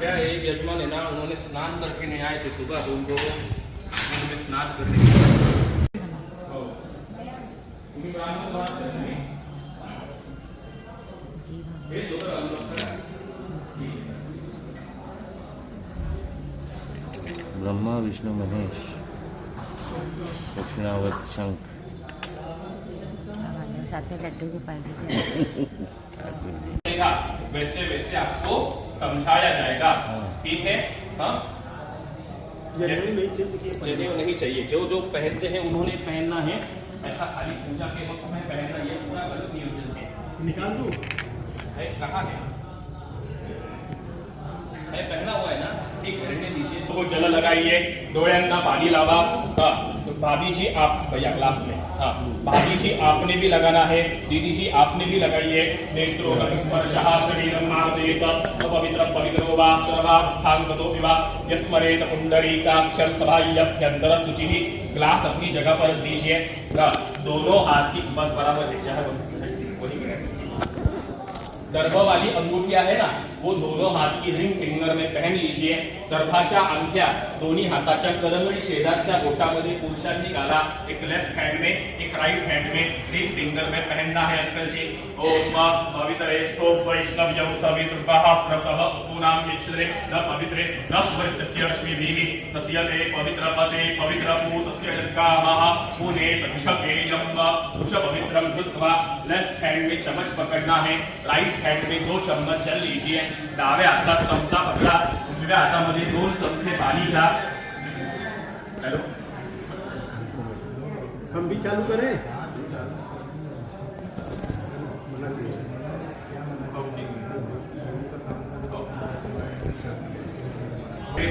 क्या एक यजमान है ना, उन्होंने स्नान करके नहीं आए थे सुबह, तो उनको स्नान करने ब्रह्मा विष्णु महेश दक्षिणावर्त शंख साथ में लड्डू के पार्टी वैसे वैसे आपको समझाया जाएगा, ठीक है। हाँ, जनेऊ नहीं चाहिए, जो जो पहनते हैं उन्होंने पहनना है, ऐसा खाली पूजा के वक्त में पहनना, ये पूरा गलत नियोजन है। निकाल दो, कहाँ है? पहना हुआ है ना, ठीक है, रहने दीजिए। तो जल लगाइए, डोळ्यांना पानी लावा। हाँ, तो भाभी जी आप भैया ग्लास में, हाँ भाभी जी आपने भी लगाना है, दीदी जी आपने भी लगाइए। नेत्रों का स्पर्शः शरीरं मार्जयेत पवित्रं पवित्रो वा सर्वावस्थांगतो विवा यस्मरेत पुंडरीकाक्षं सभायभ्यंतर शुचिः। ग्लास अपनी जगह पर दीजिए, दोनों हाथ की बस बराबर है, चाहे दर्भ वाली अंगूठिया है ना, वो दोनों हात की रिंग फिंगर में पहन लीजिए। दर्भाच्या अंगठ्या दोन्ही हाताच्या करंगळी शेजारच्या बोटामध्ये पुरुषांनी घाला, एक लेफ्ट हैंड में एक राइट हैंड में रिंग फिंगर में पहनना है अंकल जी। ओम पवित्रेष्ठो वैष्णव्यं सवितृपः प्रसव पूनां यच्छ्रे न पवित्रे न स्वर्चस्य अश्विभिः तस्य ते पवित्रपते पवित्रपूतस्य यज्ञामः पुने तच्छकेयं उष पवित्रं कृत्वा। लेफ्ट हैंड में चम्मच पकड़ना है, राइट हैंड में 2 चम्मच जल लीजिए। डाव्या हातात चमचा पकडा, उजव्या हातामध्ये 2 चमचे पाणी घ्या। हेलो, हम भी चालू करें?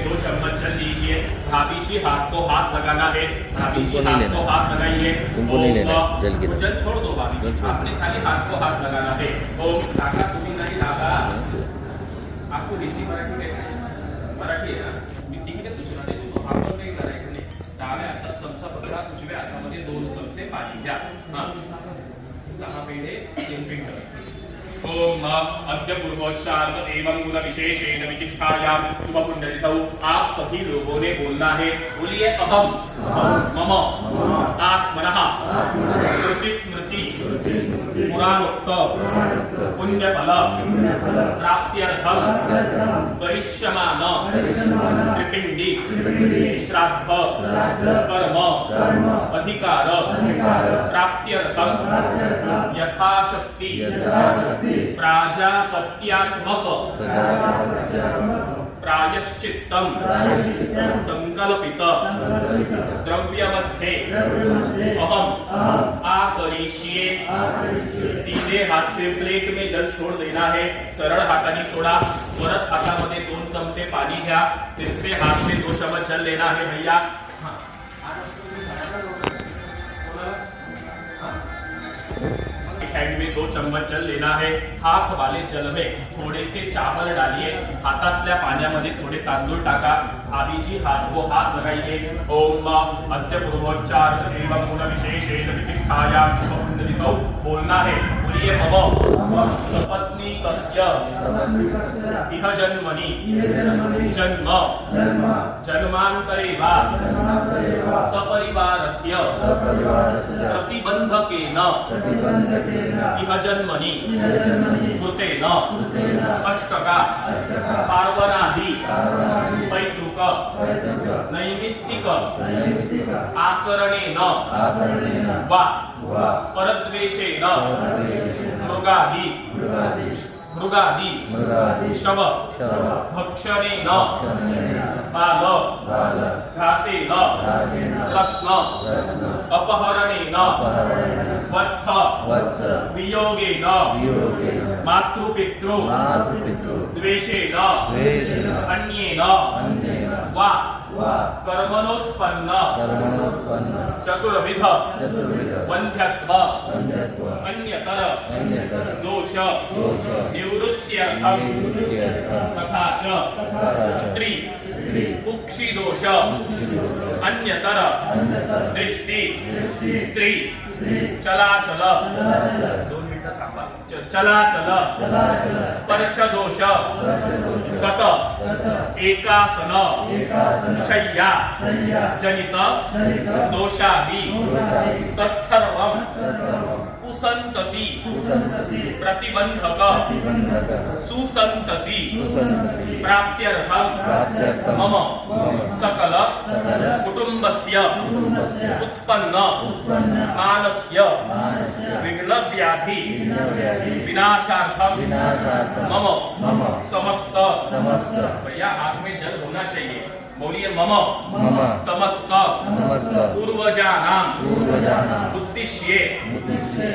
दो चम्मच जल लीजिए। भाभी जी हाथ को हाथ लगाना है, भाभी जी हाथ को हाथ लगाइए। तुमको नहीं लेना जल की, जल छोड़ दो भाभी जी, आपने खाली हाथ को हाथ लगाना है। ओम काका तुम्ही नहीं लागा, आपको हिंदी मराठी कैसे? मराठी है ना, मी तिकडे सूचना देतो, आपण काही करायचं नाही। डाव्या हातात चमचा पकडा, उजव्या हातामध्ये 2 चमचे पाणी घ्या। 6 पेढे 3 फिंगर। ओम अद्य पूर्वोच्चार एवं गुण विशेषेण विचिष्टायां शुभ पुण्यतिथौ आप सभी लोगों ने बोलना है। बोलिए अहम मम आत्मनः श्रुति स्मृति पुराणोक्त पुण्यफल प्राप्त्यर्थं करिष्यमान त्रिपिंडी श्राद्ध कर्म अधिकार प्राप्त्यर्थं यथाशक्ति प्राजापत्यात्मक प्रायश्चित्तम संकल्पित द्रव्यमध्ये अहम आकरिष्ये। सीधे हाथ से प्लेट में जल छोड़ देना है, सरळ हाताने सोडा। परत हातामध्ये 2 चमचे पानी घ्या, तिसरे हाथ में 2 चम्मच जल लेना है भैया। हैंड में 2 चम्मच जल लेना है। हाथ वाले जल में थोड़े से चावल डालिए, हातातल्या पाण्यामध्ये थोड़े तांदूळ टाका। भाभी जी हाथ को हाथ लगाइए। ओम अद्य पूर्वोच्चार एवं गुण विशेषेण विचिष्टायां शुभ पुण्यतिथौ बोलना है। बोलिए मम सपत्नी कस्य इह जन्मनि जन्म जन्मांतरे वा सपरिवारस्य प्रतिबंधकेन इह जन्मनि कृतेन अष्टका पार्वणादि पैतृक नैमित्तिक आचरणेन वा परद्वेषेण मृगादि शव भक्षणेन बाल घातेन रत्न अपहरणेन वत्स वत्स वियोगेन वियोगेन मातृपितृ मातृपितृ द्वेषेण द्वेषेण अन्येन अन्येन वा वा कर्मणोत्पन्न कर्मणोत्पन्न चतुर्विध चतुर्विध वन्ध्यत्व वन्ध्यत्व अन्यतर अन्यतर दोष दोष निवृत्त्यर्थं निवृत्त्यर्थं तथा च तथा च स्त्री स्त्री कुक्षिदोष कुक्षिदोष अन्यतर अन्यतर दृष्टि दृष्टि स्त्री स्त्री चलाचल चलाचल 2 मिनिटं थांबा चलाचल चलाचल स्पर्शदोष स्पर्शदोष गत तत एकासन एकासन शय्या शय्या जनित जनित दोषादि दोषादि तत्सर्वं तत्सर्वं कुसंतति कुसंतति प्रतिबंधक प्रतिबंधक सुसंतति सुसंतति प्राप्त्यर्थं प्राप्त्यर्थं मम मम सकल सकल कुटुंबस्य कुटुंबस्य उत्पन्न उत्पन्न मानस्य मानस्य विघ्न व्याधि विघ्नव्याधि विनाशार्थम विनाशार्थं मम मम समस्त समस्त भैया हाथ में जल होना चाहिए बोलिए मम मम समस्त समस्त पूर्वजानाम पूर्वजानाम् उद्दिश्ये उद्दिश्ये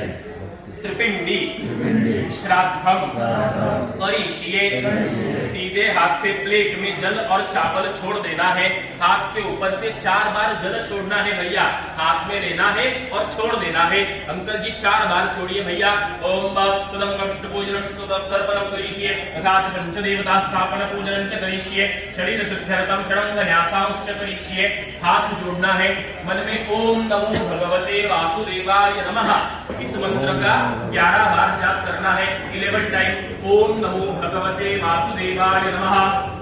त्रिपिंडी त्रिपिंडी श्राद्धम श्राद्धम करिष्ये करिष्ये। सीधे हाथ से प्लेट में जल और चावल छोड़ देना है। हाथ के ऊपर से 4 बार जल छोड़ना है भैया, हाथ में लेना है और छोड़ देना है। अंकल जी 4 बार छोड़िए भैया। ओम तदं विष्णु पूजनं तर्पणं करिष्ये तथा च पंचदेवता स्थापन पूजनं च करिष्ये शरीर शुद्ध्यर्थं षडंग न्यासांश्च करिष्ये। हाथ जोड़ना है, मन में ओम नमो भगवते वासुदेवाय नमः इस मंत्र का 11 बार जाप करना है। 11 टाइम ओम नमो भगवते वासुदेवाय नमः।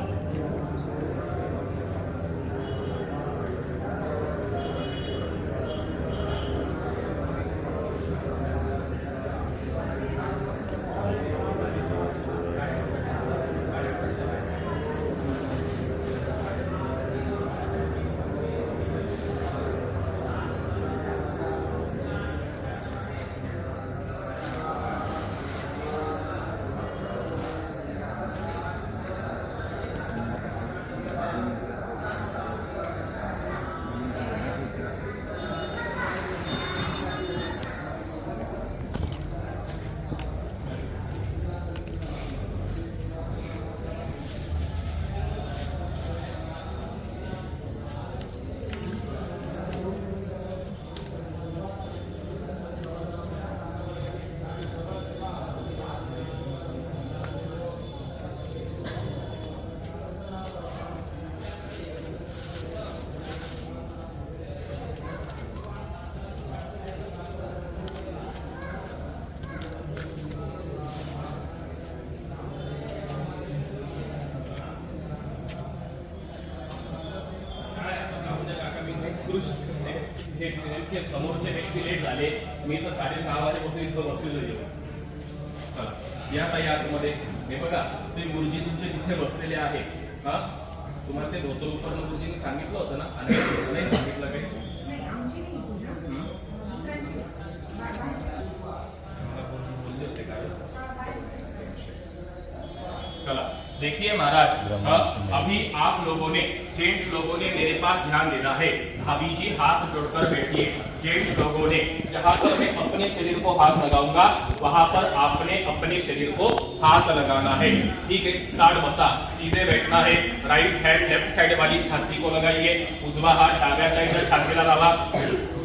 हे नेमके समोरचे व्यक्ती लेट झाले, मी तर 6:30 वाजेपासून इथं बसलेलो आहे. चला या ताई आतमध्ये. हे बघा ते गुरुजी तुमचे तिथे बसलेले आहे. हा तुम्हाला ते धोतर उपरणं गुरुजींनी सांगितलं होतं ना, आणि नाही सांगितलं काही? बोलले होते का? चला देखिए महाराज, अभी आप लोगों ने, जेंट्स लोगों ने मेरे पास ध्यान देना है। भाभी जी हाथ जोड़कर बैठिए। जेंट्स लोगों ने, जहां पर मैं अपने शरीर को हाथ लगाऊंगा वहां पर आपने अपने शरीर को हाथ लगाना है। ठीक है, ताड़ बसा, सीधे बैठना है। राइट हैंड लेफ्ट साइड वाली छाती को लगाइए, उजवा हाथ डाव्या साइड छातीला लावा।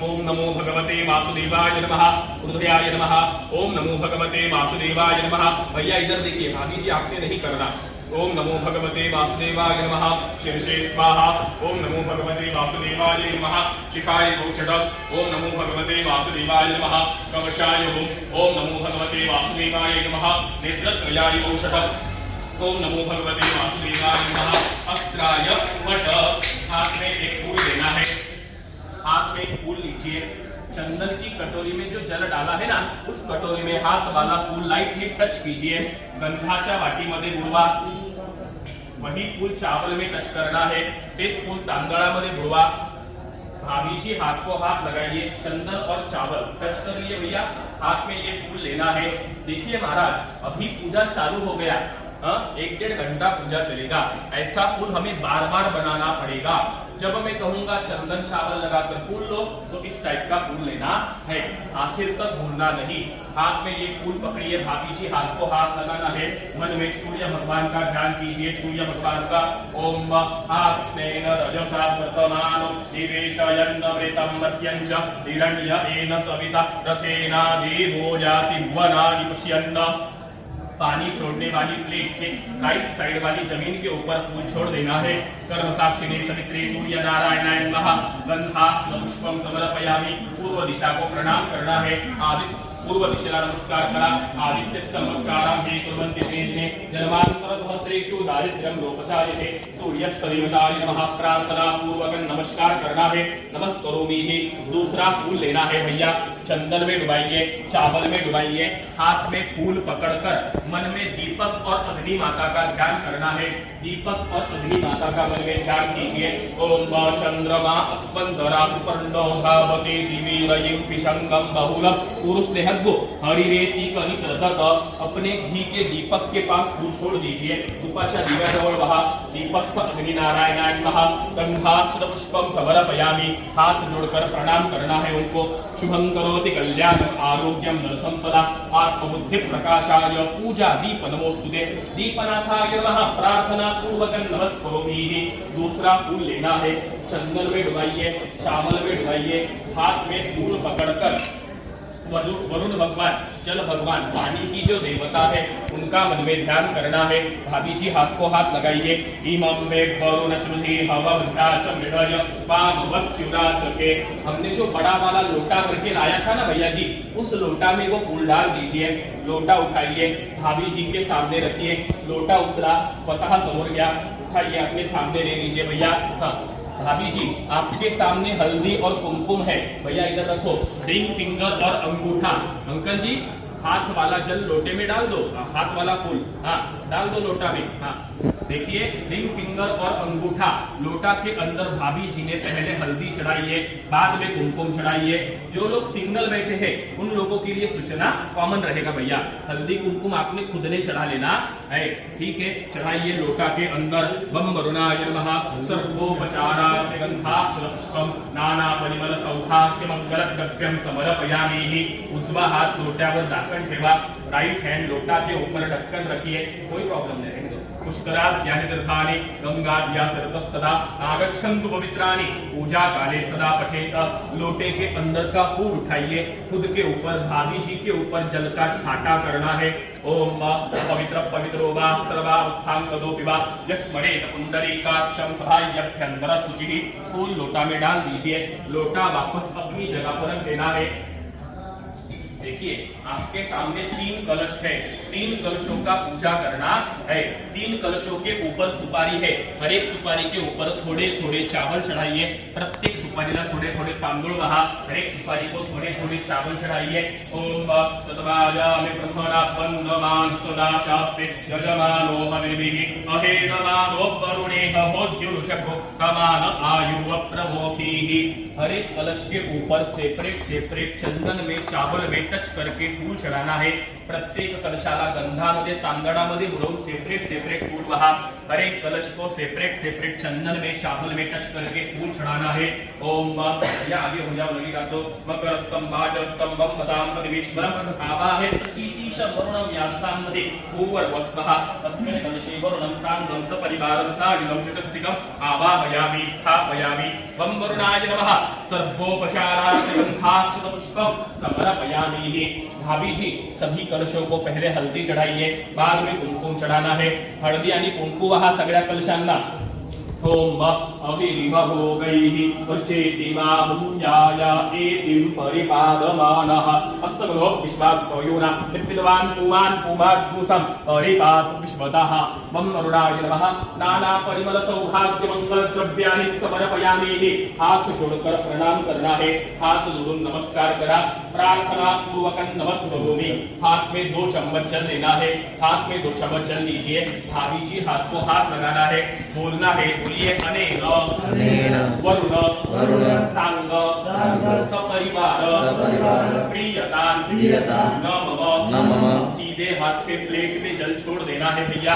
ओम नमो भगवते वासुदेवाय नमः, हृदयाय नमः। ओम नमो भगवते वासुदेवाय नमः। भैया इधर देखिए, भाभी जी आपने नहीं करना। ओम नमो भगवते वासुदेवाय नमः, शीर्षे स्वाहा। ओम नमो भगवते वासुदेवाय नमः, शिखाय औषधम्। ओम नमो भगवते वासुदेवाय नमः, कवचाय ओम नमो भगवते वासुदेवाय नमः, नेत्रत्रयाय औषधम्। ओम नमो भगवते वासुदेवाय नमः, अस्त्राय वट। हाथ में एक फूल लेना है, हाथ में फूल लीजिए। चंदन की कटोरी में जो जल डाला है ना, उस कटोरी में हाथ वाला फूल लाइटली टच कीजिए। गंधाच्या वाटीमध्ये बुडवा, वही फूल चावल में टच करना है। तेज फूल तांदळामध्ये बुडवा। भाभी जी हाथ को हाथ लगाइए, चंदन और चावल टच कर लिए भैया। हाथ में ये फूल लेना है। देखिए महाराज, अभी पूजा चालू हो गया, 1-1.5 घंटा पूजा चलेगा। ऐसा फूल हमें बार बार बनाना पड़ेगा। जब मैं कहूंगा चंदन चावल लगाकर फूल लो तो इस टाइप का फूल लेना है, आखिर तक भूलना नहीं। हाथ में ये फूल पकड़िए भाभी जी, हाथ को हाथ लगाना है, मन में सूर्य भगवान का ध्यान कीजिए, सूर्य भगवान का। ओम आत्मेन रजसा वर्तमान निवेशयन्नमृतं मध्यञ्च हिरण्येन सविता रथेना देवो जाति भुवनानि पश्यन्न। पानी छोड़ने वाली प्लेट के राइट साइड वाली जमीन के ऊपर फूल छोड़ देना है। कर्म साक्षिणे सवित्रे सूर्य नारायणाय नमः गंधाक्ष पुष्पम समर्पयामि। पूर्व दिशा को प्रणाम करना है। आदित्य पूर्व दिशा नमस्कार करा, आदित्य नमस्कारं हे कुर्वन्ति ते दिने जन्मांतर सहस्रेषु दारिद्र्यं लोपचायते। सूर्यस्त देवताय नमः प्रार्थना पूर्वक नमस्कार करना है। नमस्करोमि ही। दूसरा फूल लेना है भैया, चंदन में डुबाइए, चावल में डुबाइए, हाथ में फूल पकड़कर मन में दीपक और अग्नि माता का ध्यान करना है। दीपक और अग्नि माता का मन में ध्यान कीजिए। ओम चंद्रमा अक्स्वंतरा सुपर्णो धावते दिवी रयिं पिशंगम बहुलम पुरुषदेहग्गो हरिरेति कनित तक। अपने घी के दीपक के पास फूल छोड़ दीजिए, धूपाच्या दिव्याजवळ वहा। दीपस्थ अग्नि नारायणाय नमः गंधाक्षत पुष्पम समर्पयामि। हाथ जोड़कर प्रणाम करना है उनको। शुभं करोति कल्याणं आरोग्यं धन संपदा आत्मबुद्धि प्रकाशाय पूजा दीप नमोस्तुते। दीपनाथाय नमः प्रार्थना पूर्वक नमस्करोमि। दूसरा फूल लेना है, चंदन में डुबाइए, चावल में डुबाइए, हाथ में फूल पकड़कर वरुण भगवान, जल भगवान, पानी की जो देवता है उनका मन में ध्यान करना है। भाभी जी हाथ को हाथ लगाइए। इमं मे वरुण श्रुति हवभ्राच मृडय पामवस्युराचके। हमने जो बड़ा वाला लोटा भर के लाया था ना भैया जी, उस लोटा में वो फूल डाल दीजिए। लोटा उठाइए, भाभी जी के सामने रखिए। लोटा उछला, स्वतः समोर गया, उठाइए अपने सामने ले लीजिए भैया। हाँ भाभी जी आपके सामने हल्दी और कुमकुम है, भैया इधर रखो। रिंग फिंगर और अंगूठा। अंकल जी हाथ वाला जल लोटे में डाल दो, हाथ वाला फूल हाँ डाल दो लोटा में। हाँ देखिए रिंग फिंगर और अंगूठा लोटा के अंदर भाभी जी ने पहले हल्दी चढ़ाई है, बाद में कुमकुम चढ़ाई है। जो लोग सिंगल बैठे हैं उन लोगों के लिए सूचना कॉमन रहेगा भैया, हल्दी कुमकुम आपने खुद ने चढ़ा लेना है, ठीक है। चढ़ाइए लोटा के अंदर। बम वरुणाय नमः सर्वोपचारार्थ गंधाक्ष पुष्पम नाना परिमल सौभाग्य मंगल द्रव्यम समर्पयामि। उजवा हाथ लोट्यावर ढक्कन ठेवा, राइट हैंड लोटा के ऊपर ढक्कन रखिए, कोई प्रॉब्लम नहीं है। पुष्कराद्यानि तीर्थानि गंगाद्या सर्वस्तदा आगच्छन्तु पवित्राणि पूजा काले सदा पठेत। लोटे के अंदर का फूल उठाइए, खुद के ऊपर भाभी जी के ऊपर जल का छाटा करना है। ओम पवित्र पवित्रो वा सर्वावस्थां तदोपि वा यस्मरेत पुंडरीकाक्षं सहायभ्यंतर शुचिः। फूल लोटा में डाल दीजिए, लोटा वापस अपनी जगह पर रख देना है। देखिए आपके सामने 3 कलश है, 3 कलशों का पूजा करना है। 3 कलशों के ऊपर सुपारी है, हर एक सुपारी के ऊपर थोड़े थोड़े चावल चढ़ाइए। प्रत्येक सुपारीला थोड़े थोड़े तांदूळ वहा, हर एक सुपारी को थोड़े थोड़े चावल चढ़ाइए। ओम तत्वाजामि ब्रह्मणा वन्दमान सदा शास्त्रे यजमानो हविर्भिः अहेदमानो वरुणेह होद्युरुषको समान आयु प्रमोखीः। हर एक कलश के ऊपर सेपरेट सेपरेट चंदन में चावल में टच करके फूल चढ़ाना है। प्रत्येक कलशाला गंधामध्ये तांदळामध्ये बुडवून सेपरेट सेपरेट फूल वहा। हर एक कलश को सेपरेट सेपरेट चंदन में चावल में टच करके फूल चढ़ाना है। ओम या आगे हो जाओ लगेगा तो मकर स्तंभाच स्तंभम वसामपतिश्वरम आवाहे कीचीश वरुणम यासामदे भूवर्वस्वः तस्मिन् कलशे वरुणम सांगम सपरिवारम सागिलं चतस्तिकम आवाहयामि स्थापयामि। वम वरुणाय नमः सर्वोपचारार्थ गंधाक्षत पुष्पम समर्पयामि। भाभी जी सभी कलशों को पहले हल्दी चढ़ाइए, बाद में कुमकुम चढ़ाना है। हळदी आणि कुंकू वहा सगळ्या कलशांना। ओम अभिरिमभोगैः अर्चेति मामुञ्जाय एतिं परिपादमानः हस्तगृहो विश्वात्मयोना निर्पितवान् पुमान् पुमाद्भूषं परिपात विश्वतः। वं वरुणाय नमः नाना परिमल सौभाग्य मंगल द्रव्याणि समर्पयामि। हाथ जोड़कर प्रणाम करना है, हाथ जोड़कर नमस्कार करा, प्रार्थना पूर्वक नमस्करोमि। हाथ में 2 चम्मच जल लेना है, हाथ में 2 चम्मच जल लीजिए। भाभी जी हाथ को हाथ लगाना है, बोलना है, बोलिए अनेन वरुण सांग सपरिवार प्रियतान न मम। सीधे हाथ से प्लेट में जल छोड़ देना है भैया।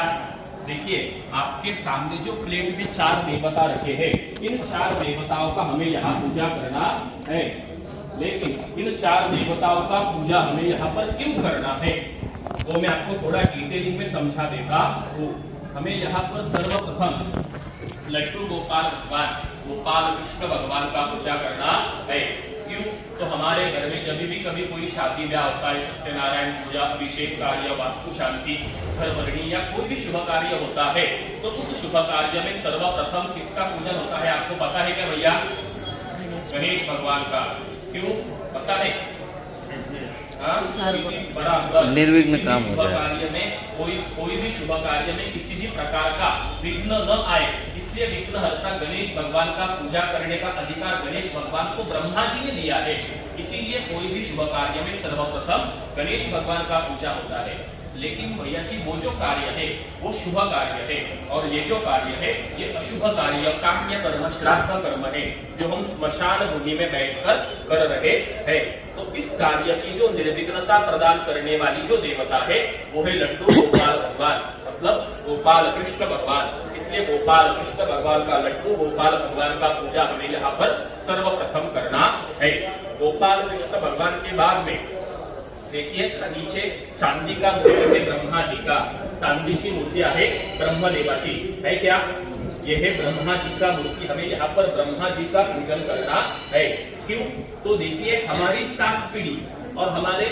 देखिए आपके सामने जो प्लेट में 4 देवता रखे हैं, इन 4 देवताओं का हमें यहाँ पूजा करना है। लेकिन इन 4 देवताओं का पूजा हमें यहाँ पर क्यों करना है, वो मैं आपको थोड़ा डिटेलिंग में समझा देता हूँ। हमें यहाँ पर सर्वप्रथम लड्डू गोपाल भगवान, गोपाल कृष्ण भगवान का पूजा करना है। क्यों? तो हमारे घर में जब भी कभी कोई शादी ब्याह होता है, सत्यनारायण पूजा, अभिषेक कार्य, वास्तु शांति, घर वर्णी या कोई भी शुभ कार्य होता है, तो उस शुभ कार्य में सर्वप्रथम किसका पूजन होता है, आपको पता है क्या भैया? गणेश भगवान का। क्यों पता है? निर्विघ्न काम हो जाए। कार्य में कोई भी शुभ कार्य में किसी भी प्रकार का विघ्न न आए, इसलिए विघ्नहर्ता गणेश भगवान का पूजा करने का अधिकार गणेश भगवान को ब्रह्मा जी ने दिया है। इसीलिए कोई भी शुभ कार्य में सर्वप्रथम गणेश भगवान का पूजा होता है। लेकिन भैया जी वो जो कार्य है वो शुभ कार्य है, और ये जो कार्य है ये अशुभ कार्य, काम्य कर्म, श्राद्ध कर्म है, जो हम स्मशान भूमि में बैठकर कर रहे हैं। तो इस कार्य की जो निर्विघ्नता प्रदान करने वाली जो देवता है वो है लड्डू गोपाल भगवान, मतलब गोपाल कृष्ण भगवान। इसलिए गोपाल कृष्ण भगवान का, लड्डू गोपाल भगवान का पूजा हमें यहाँ पर सर्वप्रथम करना है। गोपाल कृष्ण भगवान के बाद में देखिए नीचे चांदी का मूर्ति है ब्रह्मा जी का, चांदीची मूर्ति आहे ब्रह्मदेवाची है क्या? ये है ब्रह्मा जी का मूर्ति, हमें यहाँ पर ब्रह्मा जी का पूजन करना है। क्यों? तो देखिए हमारी 7 पीढ़ी और हमारी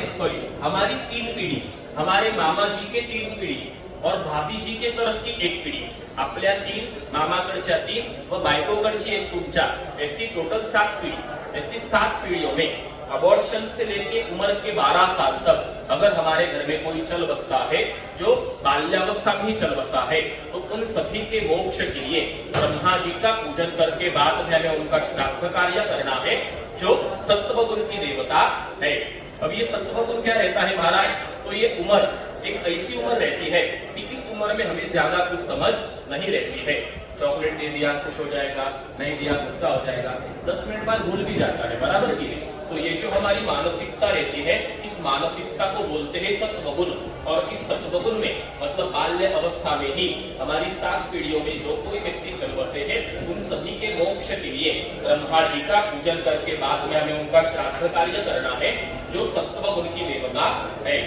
3 पीढ़ी, हमारे मामा जी के 3 पीढ़ी और भाभी जी के तरफ की 1 पीढ़ी, आपल्या 3, मामाकडच्या 3 व बायकोकडची 1 तुमच्या, ऐसी टोटल 7 पीढ़ी। ऐसी 7 पीढ़ियों में अबॉर्शन से लेके उम्र के 12 साल तक अगर हमारे घर में कोई चल बसता है, जो बाल्यावस्था में ही चल बसा है, तो उन सभी के मोक्ष के लिए ब्रह्मा जी का पूजन करके बाद में हमें उनका श्राद्ध कार्य करना है, जो सत्वगुण की देवता है। अब ये सत्वगुण क्या रहता है महाराज? तो ये उम्र एक ऐसी उम्र रहती है कि इस उम्र में हमें ज्यादा कुछ समझ नहीं रहती है। चॉकलेट दे दिया खुश हो जाएगा, नहीं दिया गुस्सा हो जाएगा, 10 मिनट बाद भूल भी जाता है, बराबर की नहीं? तो ये जो हमारी मानसिकता रहती है, इस मानसिकता को बोलते हैं सत्वगुण। और इस सत्वगुण में मतलब बाल्य अवस्था में ही हमारी 7 पीढ़ियों में जो कोई व्यक्ति चल बसे हैं, उन सभी के मोक्ष के लिए ब्रह्मा जी का पूजन करके बाद में हमें उनका श्राद्ध कार्य करना है, जो सत्वगुण की देवता है।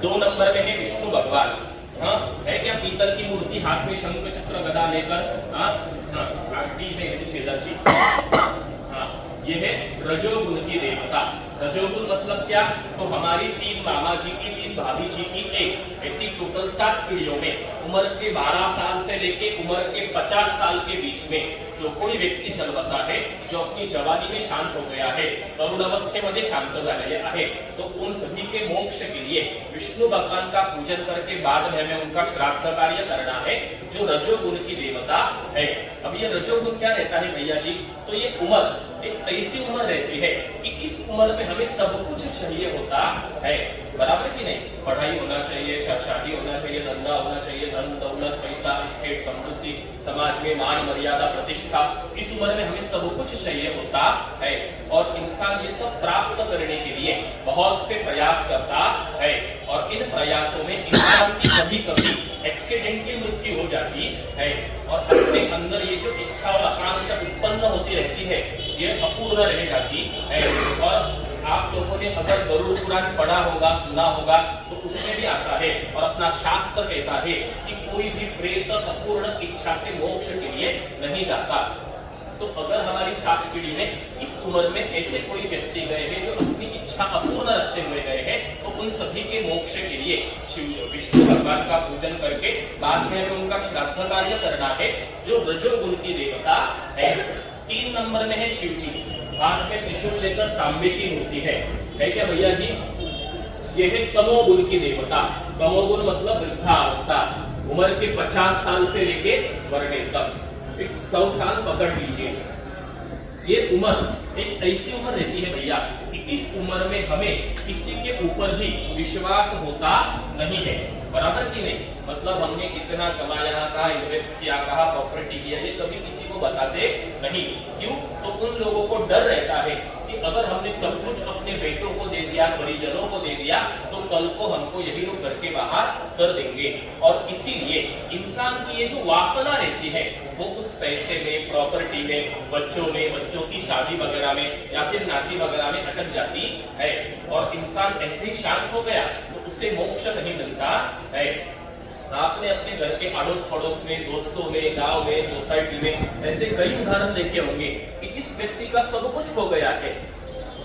2 नंबर में है विष्णु भगवान। हाँ है क्या? पीतल की मूर्ति, हाथ में शंख चक्र गदा लेकर, आरती में शेजाची। हाँ ये है रजोगुण की देवता। रजोगुण मतलब क्या? तो हमारी 3 मामा जी की, 3 भाभी जी की 1, ऐसी टोटल 7 पीढ़ियों में उम्र के 12 साल से लेके उम्र के 50 साल के बीच में जो कोई व्यक्ती चल बसा है, जो अपनी जवानी में शांत हो गया है, तरुण अवस्थेमध्ये शांत झालेले आहे, तो उन सभी के मोक्ष के लिए विष्णु भगवान का पूजन करके बाद में हमें उनका श्राद्ध कार्य करना है, जो रजोगुण की देवता है। अब ये रजोगुण क्या रहता है भैया जी? तो ये उम्र एक ऐसी उम्र रहती है कि इस उम्र में हमें सब कुछ चाहिए होता है, बराबर की नहीं? पढ़ाई होना चाहिए, शादी होना चाहिए, धंधा होना चाहिए, धन दौलत, पैसा, स्टेट, समृद्धि, समाज में मान मर्यादा, प्रतिष्ठा, इस उम्र में हमें सब कुछ चाहिए होता है। और इंसान ये सब प्राप्त करने के लिए बहुत से प्रयास करता है, और इन प्रयासों में इंसान की कभी कभी एक्सीडेंटली मृत्यु हो जाती है, और अपने अंदर ये जो इच्छा और आकांक्षा उत्पन्न होती रहती है, ये अपूर्ण रह जाती है। और आप लोगों ने अगर गरुड़ पुराण पढ़ा होगा, सुना होगा, तो उसमें भी आता है, और अपना शास्त्र कहता है कि कोई भी प्रेत अपूर्ण इच्छा से मोक्ष के लिए नहीं जाता। तो अगर हमारी 7 पीढ़ी में इस उम्र में ऐसे कोई व्यक्ति गए हैं जो अपनी इच्छा अपूर्ण रखते हुए गए हैं, तो उन सभी के मोक्ष के लिए शिव विष्णु भगवान का पूजन करके बाद में हमें उनका श्राद्ध कार्य करना है, जो रजोगुण की देवता है। 3 नंबर में है शिव जी, हाथ में त्रिशूल लेकर तांबे की मूर्ति है क्या भैया जी? ये है तमोगुण की देवता। तमोगुण मतलब वृद्धावस्था, उम्र के 50 साल से लेके मरने तक, 100 साल पकड़ लीजिए। ये उम्र एक ऐसी उम्र रहती है भैया कि इस उम्र में हमें किसी के ऊपर भी विश्वास होता नहीं है, बराबर की नहीं? मतलब हमने कितना कमाया, कहाँ इन्वेस्ट किया, कहाँ प्रॉपर्टी किया, ये कभी किसी को बताते नहीं। क्यों? तो उन लोगों को डर रहता है कि अगर हमने सब कुछ अपने बेटों को दे दिया, परिजनों को दे दिया, तो कल को हमको यही लोग घर के बाहर कर देंगे। और इसीलिए इंसान की ये जो वासना रहती है वो उस पैसे में, प्रॉपर्टी में, बच्चों में, बच्चों की शादी वगैरह में या फिर नाती वगैरह में अटक जाती है। और इंसान ऐसे ही शांत हो गया तो उसे मोक्ष नहीं मिलता है। आपने अपने घर के अड़ोस पड़ोस में, दोस्तों में, गांव में, सोसाइटी में ऐसे कई उदाहरण देखे होंगे कि इस व्यक्ति का सब कुछ हो गया है,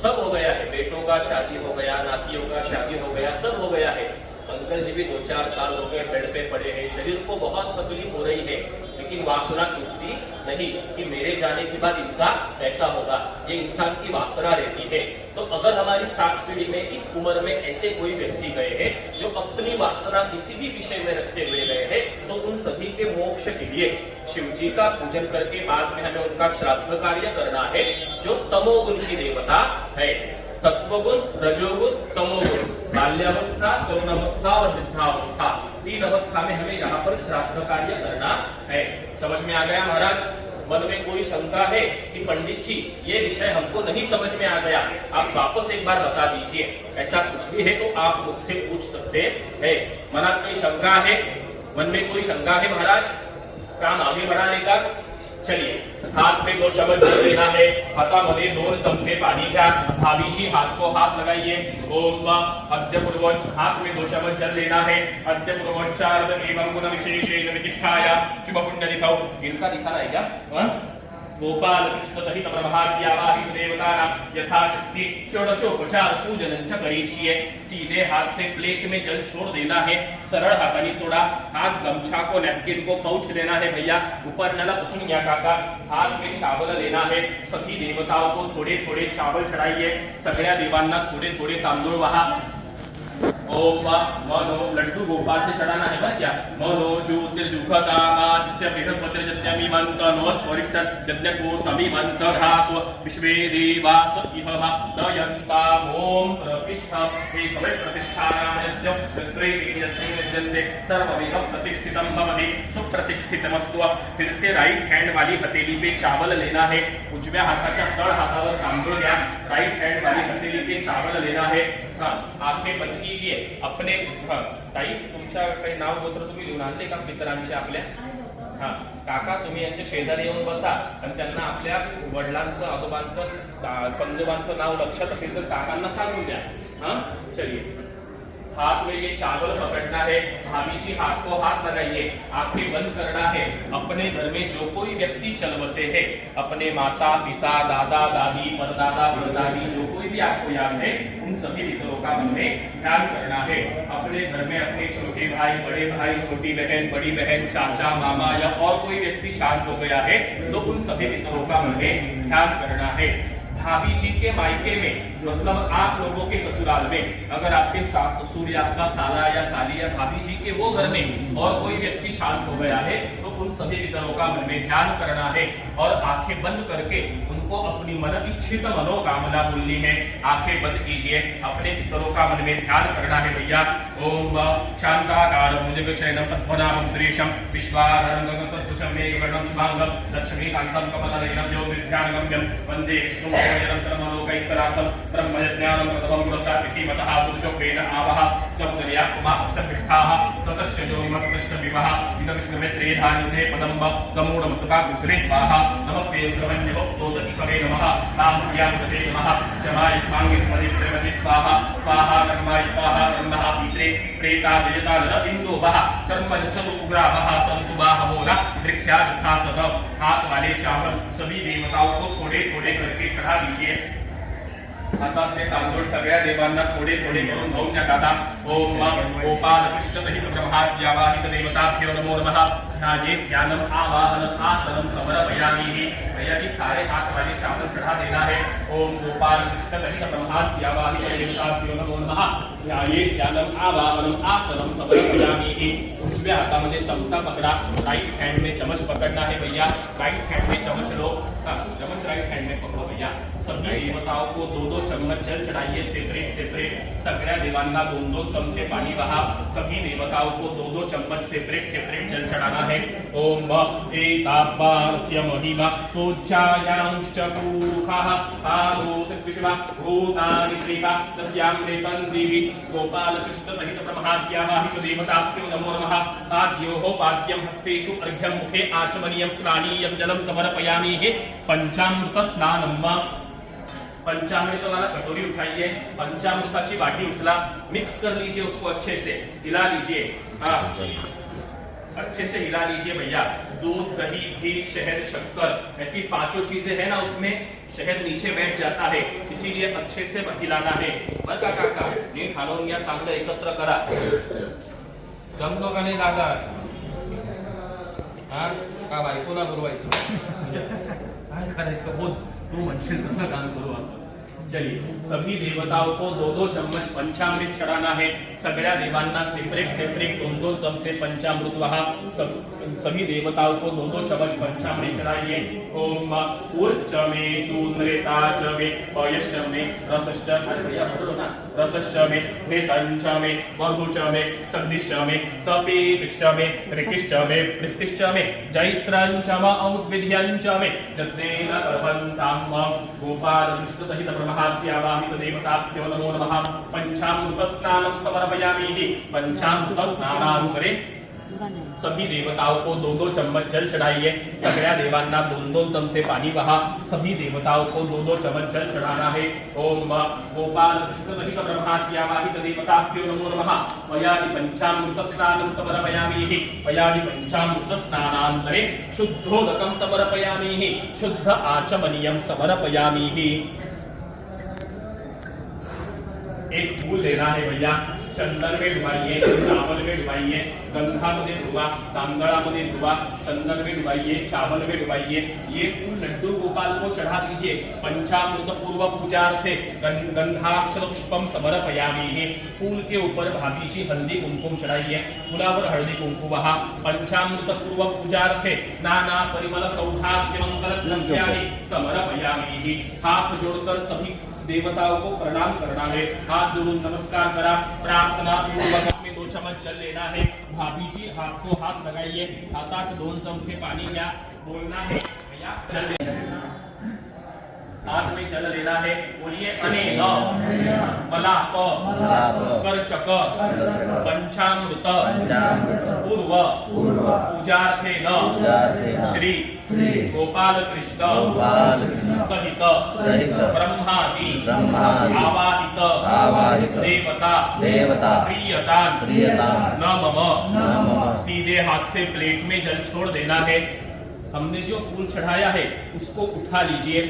सब हो गया है, बेटों का शादी हो गया, नातियों का शादी हो गया, सब हो गया है। शंकर जी भी 2-4 साल हो गए बेड पे पड़े हैं, शरीर को बहुत तकलीफ हो रही है, लेकिन वासना छूटती नहीं कि मेरे जाने के बाद इनका ऐसा होगा। ये इंसान की वासना रहती है। तो अगर हमारी 7 पीढ़ी में इस उम्र में ऐसे कोई व्यक्ति गए हैं जो अपनी वासना किसी भी विषय में रखते हुए गए हैं, तो उन सभी के मोक्ष के लिए शिव जी का पूजन करके बाद में हमें उनका श्राद्ध कार्य करना है। जो तमोगुण की देवता है, सत्वगुण, रजोगुण, तमोगुण, बाल्यावस्था, तरुणावस्था और वृद्धावस्था, 3 अवस्था में हमें यहाँ पर श्राद्ध कार्य करना है। समझ में आ गया महाराज? मन में कोई शंका है कि पंडित जी ये विषय हमको नहीं समझ में आ गया, आप वापस एक बार बता दीजिए, ऐसा कुछ भी है तो आप मुझसे पूछ सकते हैं। मन में कोई शंका है? मन में कोई शंका है महाराज? काम आगे बढ़ाने का? चलिए, हाथ में 2 चम्मच जल लेना है, हाथामध्ये 2 चमचे पानी का। भाभी जी हाथ को हाथ लगाइए। ओम अद्य पूर्वं, हाथ में 2 चम्मच जल लेना है। अद्य पूर्वोच्चारण एवं गुण विशेषेण विशिष्टाय शुभ पुण्यतिथौ। इनका दिखाना है क्या? गोपाल कृष्ण सहित ब्रह्माद्यावाहित देवतानां यथाशक्ति षोडशोपचार पूजनं च करिष्ये। सीधे हाथ से प्लेट में जल छोड़ देना है, सरल हाथानी सोडा। हाथ गमछा को, नैपकिन को पहुंच देना है भैया, ऊपर नला पुसून घ्या काका। हाथ में चावल लेना है, सभी देवताओं को थोड़े थोड़े चावल चढ़ाइए, सगळ्या देवांना थोड़े थोड़े तांदूळ वहा। ओम मनो, लड्डू गोपाल से चढ़ाना है क्या? मनो ज्योतिर्जुखतामास्य बृहस्पतिर्जत्यमि मंतनोत् वरिष्ठं यज्ञको समिमंत धात्व विश्वे देवास इह दयन्ताम्। ओम प्रतिष्ठा एकवै प्रतिष्ठानां यज्ञ यज्ञे सर्वमेव प्रतिष्ठितं भवति सुप्रतिष्ठितमस्तु। फिर से राइट हैंड वाली हथेली पे चावल लेना है, उजव्या हाताच्या तळ हातावर तांदूळ घ्या, राइट हैंड वाली हथेली पे चावल लेना है। आंखें बंद कीजिए। अपने ताई तुमच्या काही नाव गोत्र तुम्ही लिहून आणले का मित्रांचे आपल्या? काका तुम्ही यांच्या शेजारी येऊन बसा आणि त्यांना आपल्या वडिलांचं, आजोबांचं, पंजोबांचं नाव लक्षात असेल तर काकांना सांगून द्या। चलिए, हाथ में ये चावल पकड़ना है, भाभी जी हाथ को हाथ लगाइए, आंखें बंद करना है। अपने घर में जो कोई व्यक्ति चल बसे है, अपने माता पिता, दादा दादी, परदादा परदादी, जो कोई भी आपको याद है, उन सभी पितरों का मन में ध्यान करना है। अपने घर में अपने छोटे भाई, बड़े भाई, छोटी बहन, बड़ी बहन, चाचा, मामा या और कोई व्यक्ति शांत हो गया है तो उन सभी पितरों का मन में ध्यान करना है। भाभी जी के मायके में, मतलब आप लोगों के ससुराल में, अगर आपके सास ससुर या आपका साला या साली या भाभी जी के वो घर में और कोई व्यक्ति शांत हो गया है तो उन सभी पितरों का मन में ध्यान करना है और आंखें बंद करके उनको अपनी मन इच्छित मनोकामना बोलनी है। आंखें बंद कीजिए, अपने पितरों का मन में ध्यान करना है भैया। ओम शांताकार भुजगशयनं पद्मनाभं सुरेशं विश्वाधारं सदृशं मेघवर्णं शुभांगं लक्ष्मीकान्तं कमलनयनं योगिध्यानगम्यं वन्दे विष्णुं सर्वलोकैकनाथं ब्रह्मयज्ञानं प्रथमं पुरस्तात् सीमतः सुचक्रेण आवह समुदर्या कुमास्तपिष्ठाः ततश्च ज्योतिमत्तश्च विवः इदं विष्णुमित्रे धान्ये पदम्ब समूढमसुका गुसरे स्वाहा। नमस्ते ब्रह्मण्यो सोदति कवे नमः तामुद्यामुदते नमः जमाय स्वांगिर्पदित्रमति स्वाहा स्वाहा कर्माय स्वाहा ब्रह्मः पित्रे प्रेता जयता नर इंदोवः कर्मजचतु उग्रावः सन्तु बाहवोना वृक्षा यथा सदव। हाथ वाले चावल सभी देवताओं को थोड़े थोड़े करके चढ़ा दीजिए। हातातले तांदूळ सगळ्या देवांना थोडे थोडे करून खाऊन टाका। ओम गोपाल कृष्ण सहित ब्रह्माद्यावाहित देवताभ्यो नमो नमः। ध्याये ध्यानम आवाहनम आसनम समर्पयामि। भैया जी सारे हाथ वाले चावल चढ़ा देना है। ओम गोपाल कृष्ण सहित ब्रह्माद्यावाहित देवताभ्यो नमो नमः। ध्याये ध्यानम आवाहनम आसनम समर्पयामि। उजव्या हातामध्ये चमचा पकड़ा, राइट हैंड में चम्मच पकड़ना है भैया। राइट हैंड में चम्मच लो, चम्मच राइट हैंड में पकड़ो भैया। सभी देवताओं को 2-2 चम्मच जल चढ़ाइए, सेपरेट सेपरेट। सगळ्या देवांना 2-2 चमचे पानी वहा। सभी देवताओं को 2-2 चम्मच सेपरेट सेपरेट जल चढ़ाना है। ओम एतावास्य महिमा पूज्यायांश्च पूरुखाः आरोसित विश्वा भूतानि त्रिका तस्यामृतं देवी गोपाल कृष्ण सहित ब्रह्माद्यावाहित देवताभ्यो नमो नमः। आद्योः पाद्यं हस्तेषु अर्घ्यं मुखे आचमनीयं स्नानीयं जलं समर्पयामि। पंचामृत स्नानम। पंचामृत वाला कटोरी उठाइए, पंचामृताची वाटी उचला, मिक्स कर लीजिए उसको अच्छे से, हिला लीजिए। हाँ, अच्छे से हिला लीजिए भैया। दूध, दही, घी, शहद, शक्कर, ऐसी 5 चीजें है ना, उसमें शहद नीचे बैठ जाता है, इसीलिए अच्छे से हिलाना है। बरं का काका, नीट हलवून घ्या, चांगलं एकत्र करा। जमतो का नाही दादा? हा का बायकोला बोलवायचं? काय करायचं बोल, तू म्हणशील तसं काम करू आपण। चलिए, सभी देवताओं को 2-2 चम्मच पंचामृत चढ़ाना है। सगळ्या देवांना सेपरेट सेपरेट 2-2 चमचे पंचामृत वहा। सभी देवताओं को 2-2 चम्मच पंचामृत चढ़ाइए। ओम ऊर्च में सून्द्रेता च में पयश्च में रसश्च, अरे भैया बोलो ना, रसश्च में भेतंच में मधुच में सग्दिश्च में सपेतिश्च में ऋकिश्च में पृष्टिश्च में जैत्रंच में औद्विध्यंच में यज्ञेन अर्पन्ताम गोपाल कृष्ण सहित ब्रह्माद्यावाहित देवताभ्यो नमो नमः। पंचामृत स्नानं समर्पयामि। पंचामृत स्नानानंतरे सभी देवताओं को 2-2 चम्मच जल चढ़ाइए। सगळ्या देवांना 2-2 चमचे पानी वहा। सभी देवताओं को 2-2 चम्मच जल चढ़ाना है। ओम गोपाल कृष्ण सहित ब्रह्माद्यावाहित देवताभ्यो नमो नमः। पयानि पंचामृत स्नानं समर्पयामि। पयानि पंचामृत स्नानानंतरे शुद्धोदकं समर्पयामि। शुद्ध आचमनीयं समर्पयामि। एक फूल लेना है भैया, चंदन में डुबाइए, चावल में डुबाइए, गंधामध्ये डुबा, तांदळामध्ये डुबा, चंदन में डुबाइए, चावल में डुबाइए। ये फूल लड्डू गोपाल को चढ़ा दीजिए। पंचामृत पूर्व पूजार्थे गंधाक्षत पुष्पम समर्पयामि। फूल के ऊपर भाभी जी हल्दी कुमकुम चढ़ाइए, फूलावर हल्दी कुमकुम वहा। पंचामृत पूर्व पूजार्थे नाना परिमल सौभाग्य मंगल द्रव्याणि समर्पयामि। हाथ जोड़कर सभी देवताओं को प्रणाम करना है। हाथ जोड़कर नमस्कार करा, प्रार्थना पूर्वक में 2 चम्मच जल लेना है। भाभी जी हाथ को हाथ लगाइए, हाथात 2 चमचे पानी लिया, बोलना है भैया जल लेना, हाथ में जल लेना है। बोलिए अनेन मलाप कर्षक पंचामृत पूर्व पूजार्थेन श्री गोपाल कृष्ण सहित ब्रह्मादि आवाहित देवता प्रियतान न मम। सीधे हाथ से प्लेट में जल छोड़ देना है। हमने जो फूल चढ़ाया है उसको उठा लीजिए,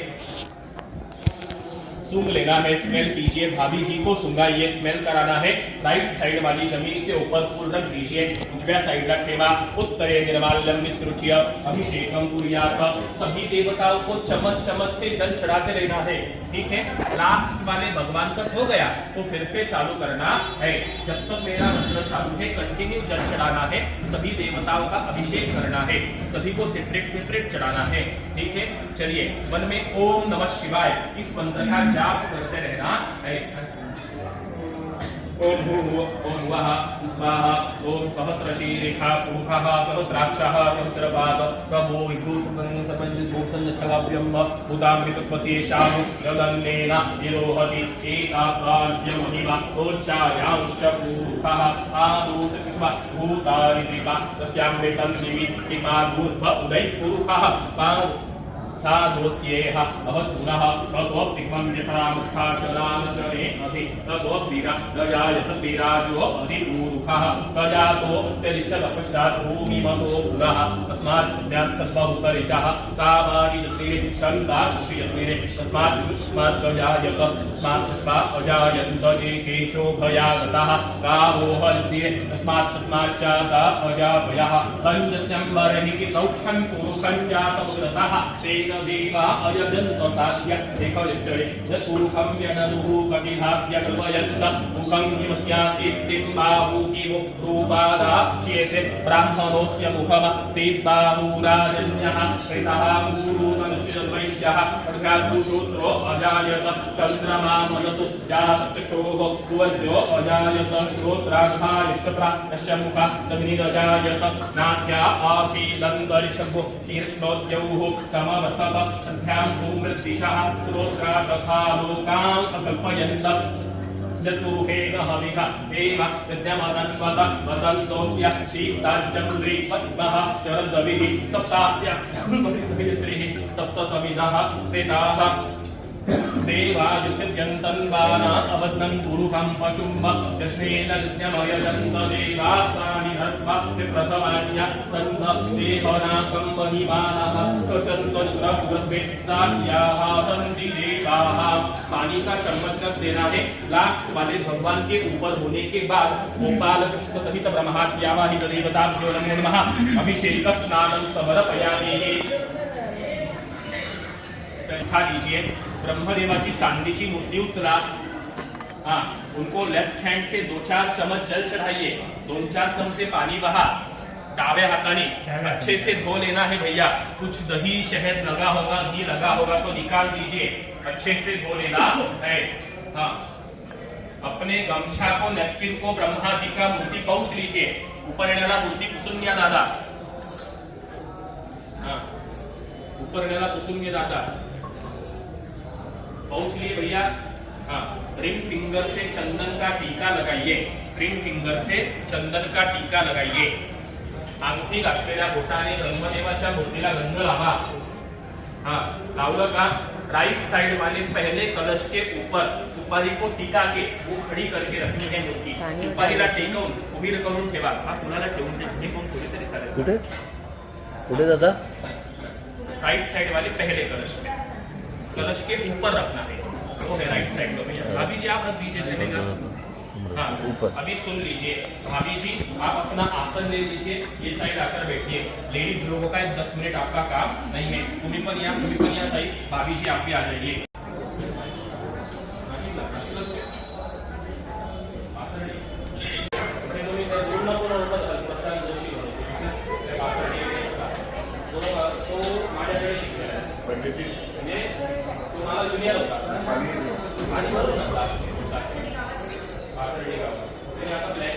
सूंघ लेना है, स्मेल कीजिए। भाभी जी को सूंघाइए, स्मेल कराना है। राइट साइड वाली जमीन के ऊपर फूल रख दीजिए, उजव्या साइडला ठेवा। उत्तरे निर्माल्यम विसृज्य अभिषेकम कुर्यात्। सभी देवताओं को चम्मच चम्मच से जल चढ़ाते रहना है, ठीक है। लास्ट वाले भगवान तक हो गया तो फिर से चालू करना है। जब तक मेरा मंत्र चालू है कंटिन्यू जल चढ़ाना है, सभी देवताओं का अभिषेक करना है, सभी को सेपरेट सेपरेट चढ़ाना है, ठीक है। चलिए, मन में ओम नमः शिवाय इस मंत्र का जाप करते रहना है। ओम भूर्भुवः स्वाहा। ओम सहस्रशीरेखा पुरुषः सहस्राक्षः सहस्रपाद प्रभो विभूषणसपञ्चभूषणच्छलाभ्यं भूतामृतत्वशेषां यदन्नेन निरोहति एतावास्य महिमा ओच्चायांश्च पुरुषः आदूत विश्वा भूतानि त्रिका तस्यामृतं दिवि इमाभूर्भ उदय पुरुषः तादोस्येह अवतुनः ततोऽप्तिकं यथामुत्थाशनानशने अधि ततोऽप्तिरा लजायत विराजो अधिपूरुषः तजातो अत्यधिकतपश्चात् भूमिमतो पुरः तस्माच्छब्दार्थसद्बहुतरिचः तावादिते छन्दाक्षियत्वेन तस्मात् गजायत तस्मात् अजायन्त एके चोभयागतः गावो हन्ते तस्माच्च अजाभयः पञ्चचम्बरहिति सौक्षं पुरुषं जातमुदतः तेन देवा अयजन्त साध्य एकविचरे यत्पुरुषं यननुः कटिहा ब्रह्माद्य कल्पयन्त मुखं किमस्यासीत्तिं बाहूकिमुक्तूपादा चेते ब्राह्मणोऽस्य मुखम तेबाहूराजन्यः कृतः पूर्वमनुष्यवैश्यः प्रख्यातुशूद्रो अजायत चन्द्रमा मनसु जातचक्षोः कुवज्यो अजायत श्रोत्राघारिष्टप्रा यस्य मुखा अग्निरजायत नाट्या आसीदन्तरिक्षभो शीर्ष्णोद्यौः समवर्तत सन्ध्यां भूमृद्दिशः श्रोत्रातथा लोकान् अकल्पयन्त जतुहेन हविः हेम यज्ञमदन्वत वसन्तोऽस्य शीताच्चन्द्री पद्मः शरदविः सप्तास्य श्रीः सप्तसमिधः त्रेताः देवादित्यन्तन्वाना अवद्नं गुरुकं पशुम्ब यस्नेन यज्ञमयजन्त देवास्तानि हर्वा विप्रथमान्य सन्त देवनाकं महिमानः कचन्तन्त्रगुर्वेत्तायाः सन्ति देवाः। पानी का चम्मच रख देना है लास्ट वाले भगवान के ऊपर होने के बाद गोपाल कृष्ण कहित ब्रह्माद्यावाहित देवताभ्यो नमो नमः अभिषेक स्नानं समर्पयामि। उठा लीजिए ब्रह्मदेवाची चांदीची मूर्ति उचला, हाँ उनको लेफ्ट हैंड से 2-4 चम्मच जल चढ़ाइए, 2-4 चमचे पानी बहा, दावे हाथानी अच्छे से धो लेना है भैया। कुछ दही शहद लगा होगा, घी लगा होगा तो निकाल दीजिए, अच्छे से धो लेना है। हाँ अपने गमछा को नैपकिन को ब्रह्मा जी का मूर्ति पहुंच लीजिए, ऊपर येणारा मूर्ति पुसून घ्या दादा, हाँ ऊपर येणारा पुसून घ्या दादा, पहुंच लिए भैया। हाँ रिंग फिंगर से चंदन का टीका लगाइए, रिंग फिंगर से चंदन का टीका लगाइए। अंगठी घातलेल्या बोटाने ब्रह्मदेवाच्या मूर्तीला गंध लावा। हाँ लावलं का? राइट साइड वाले पहले कलश के ऊपर सुपारी को टिका के वो खड़ी करके रखनी है मूर्ति, सुपारीला टेकवून उभी करून ठेवा। हा फुलाला ठेवून टेकवून थोडी तरी चालेल। कुठे कुठे दादा? राइट साइड वाले पहले कलश में, कलश के ऊपर रखना है, वो है राइट साइड में भैया। भाभी जी आप रख दीजिए, चलेगा? हाँ ऊपर। अभी सुन लीजिए भाभी जी, आप अपना आसन ले लीजिए, ये साइड आकर बैठिए। लेडीज लोगों का 10 मिनट आपका काम नहीं है, तुम्ही पण या ताई, भाभी जी आप भी आ जाइए। तुम्हाला ज्युनियर होता आणि बरोबर ना क्लास आता ब्लॅक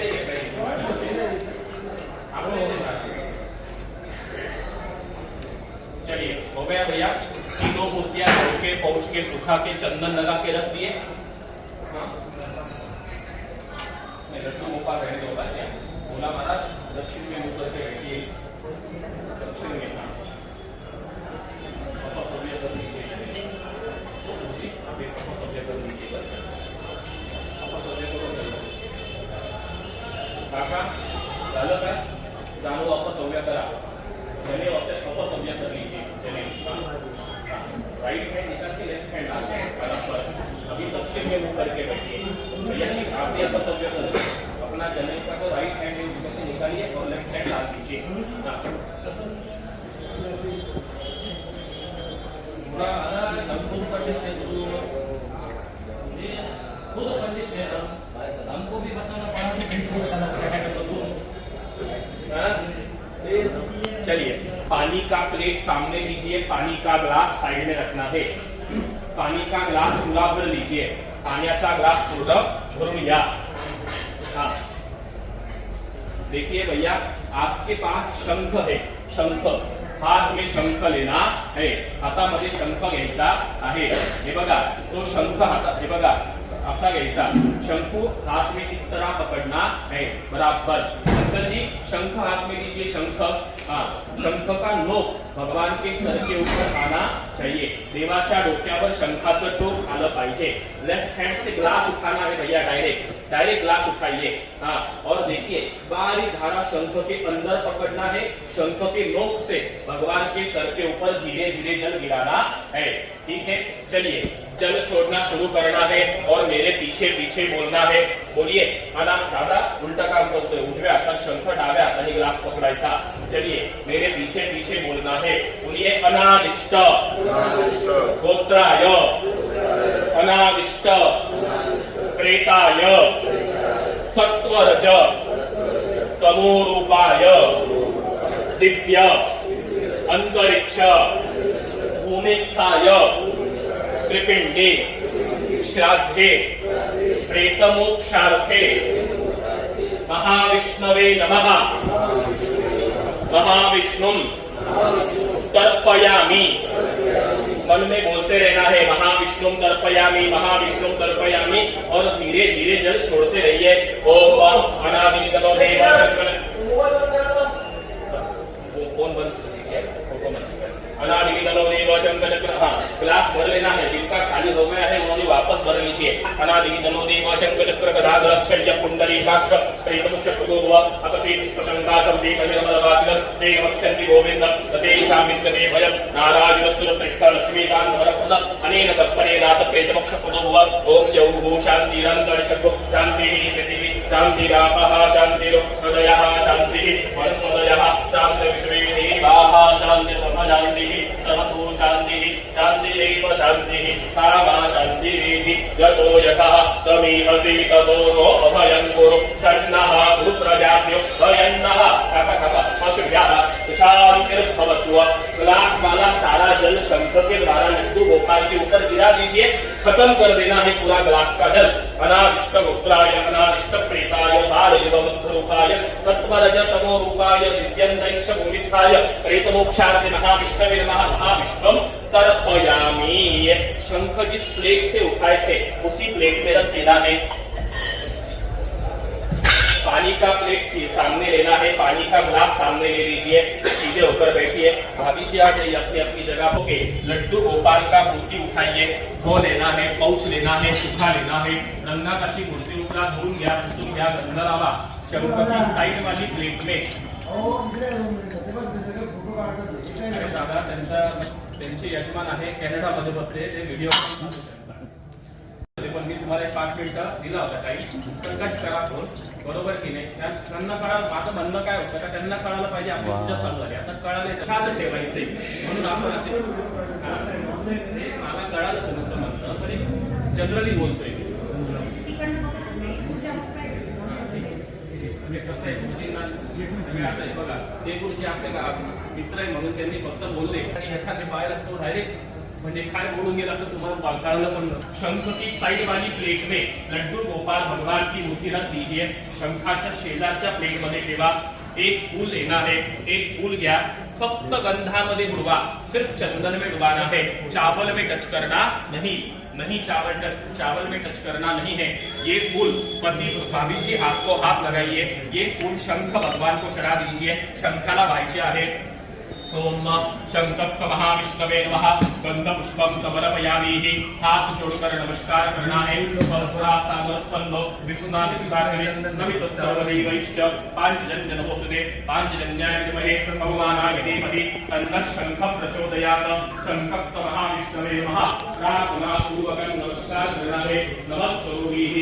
चलिए हो गया भैया। तीनों मूर्तियां धो के पहुंच के सुखा के चंदन लगा के रख दिए। लड्डू गोपाल रहने दो बस, बोला महाराज दक्षिण में मुंह करके बैठिए, दक्षिण में काका झालं का? जाणू वापस सव्या करा, चले वापस सव्या कर लीजिए। चले राइट हैंड निकाल के लेफ्ट हैंड बराबर, अभी दक्षिण में मुंह करके बैठिए भैया जी। आप भी वापस सव्या कर अपना जने का तो राइट हैंड में मुंह से निकालिए और लेफ्ट हैंड डाल दीजिए। संपूर्ण पंडित है खुद पंडित है, हमको भी बताना पड़ा कि कैसे चला है। चलिए पानी का प्लेट सामने लीजिए, पानी का ग्लास साइड में रखना है। पानी का ग्लास पूरा भर लीजिए, पाण्याचा ग्लास पूरा भरून घ्या। हाँ देखिए भैया आपके पास शंख है, शंख हाथ में शंख लेना है, हातामध्ये शंख घ्यायचा आहे। हे बघा तो शंख हातात, हे बघा असा घ्यायचा, शंकु हाथ में इस तरह पकड़ना है बराबर। शंकर जी शंख हाथ में लीजिए, शंख, हाँ शंख का नोक भगवान के सर के ऊपर आना चाहिए, देवाच्या डोक्यावर शंखाचं टोक आलं पाहिजे। लेफ्ट हैंड से ग्लास उठाना है भैया, डायरेक्ट ग्लास उठाइए। हाँ और देखिए बारीक धारा शंख के अंदर पकड़ना है, शंख के नोक से भगवान के सर के ऊपर धीरे धीरे जल गिराना है। ठीक है चलिए जल छोड़ना शुरू करना है और मेरे पीछे पीछे बोलना है। बोलिए आना दादा उल्टा काम करतोय, उजव्या हातात शंख डाव्या हाताने ग्लास पकडायचा। चलिए मेरे पीछे पीछे बोलना है, बोलिए अनादिष्ट गोत्राय अनादिष्ट त्रेताय सत्वरज तमोरूपाय दिव्य अंतरिक्ष भूमिस्थाय त्रिपिंडे श्राद्धे प्रेतमोक्षार्थे महाविष्णवे नमः महाविष्णुं तर्पयामि। मन में बोलते रहना है महाविष्णुं तर्पयामि महाविष्णुं तर्पयामि और धीरे धीरे जल छोड़ते रहिए। ओम अनादिनिधनो देवा शंकर कौन बंद अनादिनिधनो देवा शंकर चक्र। हाँ ग्लास भर लेना है, जिनका खाली हो गया है उन्होंने वापस भर लीजिए। अनादिनिधनो देवा शंकर चक्र गदाधर अक्षय पुंडरीकाक्ष प्रेतमुक्ष प्रदोव अपति स्पशंकाशं दीपनिर्मलवासिनं देवक्षन्ति गोविंद ततेषां विद्यते भयं नारायणस्तुरतृष्ट लक्ष्मीकान्त वरप्रद अनेन तत्परेनाथ प्रेतमुक्ष प्रदोव। ओम जौ शान्तिरन्तरिक्षो शान्तिः पृथिवी शान्तिरापः शान्तिरुहृदयः शान्तिः वनस्पतयः शान्तिर्विश्वेदेवाः शान्तिर्ब्रह्म शान्तिः तमसो शान्तिः शान्तिरेव शान्तिः सामा शान्तिरेति यतो यथा तमीहसि ततो नो अभयं कुरु षण्णः भूप्रजाभ्यो भयन्नः कपकप पशुभ्यः शान्तिर्भवतु। ग्लास वाला सारा जल शंख के द्वारा लड्डू गोपाल के ऊपर गिरा दीजिए, खत्म कर देना है पूरा ग्लास का जल। अनादिष्ट गोत्राय अनादिष्ट प्रेताय बालरूपाय सत्वरज तमो रूपाय दिव्यंतरिक्ष भूमिस्थाय प्रेतमोक्षार्थे महाविष्णवे नमः महाविष्णुं तर्पयामि। शंख जिस प्लेट से उठाए थे उसी प्लेट में रख देना है। पानी का प्लेट सामने लेना है, पानी का ग्लास सामने ले लीजिए, सीधे होकर बैठिए। भाभी जी आ जाइए अपनी अपनी जगह। ओके, लड्डू गोपाल का मूर्ति उठाइए, धो लेना है, पाउच लेना है, सूखा लेना है। रंगाची मूर्ती उचला, धुवून घ्या, पुसून घ्या, गंध लावा। शंख की साइड वाली प्लेट में अरे दादा त्यांचे यजमान आहे कॅनडामध्ये बसले, ते व्हिडिओ पण मी तुम्हाला 5 मिनिटं दिला होता काही तर कट करा फोन, बरोबर की नाही? त्यांना कळालं, माझं म्हणणं काय होतं का त्यांना कळायला पाहिजे आपली पूजा चालू झाली, आता कळालं साधं ठेवायचंय म्हणून आपण असे मला कळालं तुमचं म्हणणं, तरी जनरली बोलतोय कसं आहे गुरुजींना असं आहे बघा, ते गुरुजी आपले मित्र आहे म्हणून त्यांनी फक्त बोलले आणि एखादे बाहेर असतो डायरेक्ट म्हणजे काय बोलून गेला असं तुम्हाला कळलं पण। शंख की साइड वाली प्लेट में लड्डू गोपाल भगवान की मूर्ति रख दीजिए। शंखाच्या शेजारच्या प्लेट मध्ये ठेवा। एक फूल लेना है, एक फूल गया, फक्त गंधामध्ये बुडवा, सिर्फ चंदन में डुबाना है, चावल में टच करना नहीं, नहीं चावल में टच करना नहीं है। ये फूल पति भाभी जी हाथ को हाथ लगाइए, ये फूल शंख भगवान को चढ़ा दीजिए, शंखाला व्हायचे आहे। ओम शंकस्थ महाविष्णवे नमः गंध पुष्पम समर्पयामि। हाथ जोड़कर नमस्कार करना है। थोड़ा सा मत्पन्नो विष्णुनाथ विभागने नमित सर्वदेवैश्च पांचजन्य नमोस्तुते पांचजन्याय विद्महे भगवानाय धीमहि तन्नः शंख प्रचोदयात्। शंकस्थ महाविष्णवे नमः प्रार्थना पूर्वक नमस्कार करना है। नमः स्वरूपिः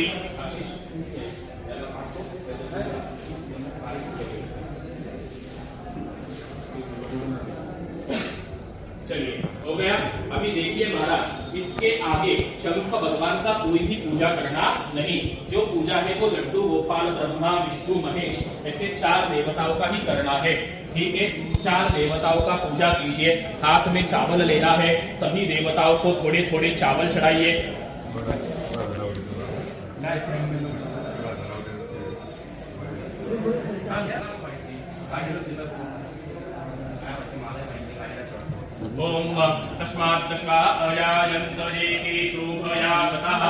चलिए हो गया। अभी देखिए महाराज, इसके आगे शंख भगवान का कोई भी पूजा करना नहीं। जो पूजा है वो लड्डू गोपाल ब्रह्मा विष्णु महेश ऐसे 4 देवताओं का ही करना है। ठीक है, 4 देवताओं का पूजा कीजिए। हाथ में चावल लेना है, सभी देवताओं को थोड़े थोड़े चावल चढ़ाइए। ओम तस्मात् अयायन्तरेके शोभयागतः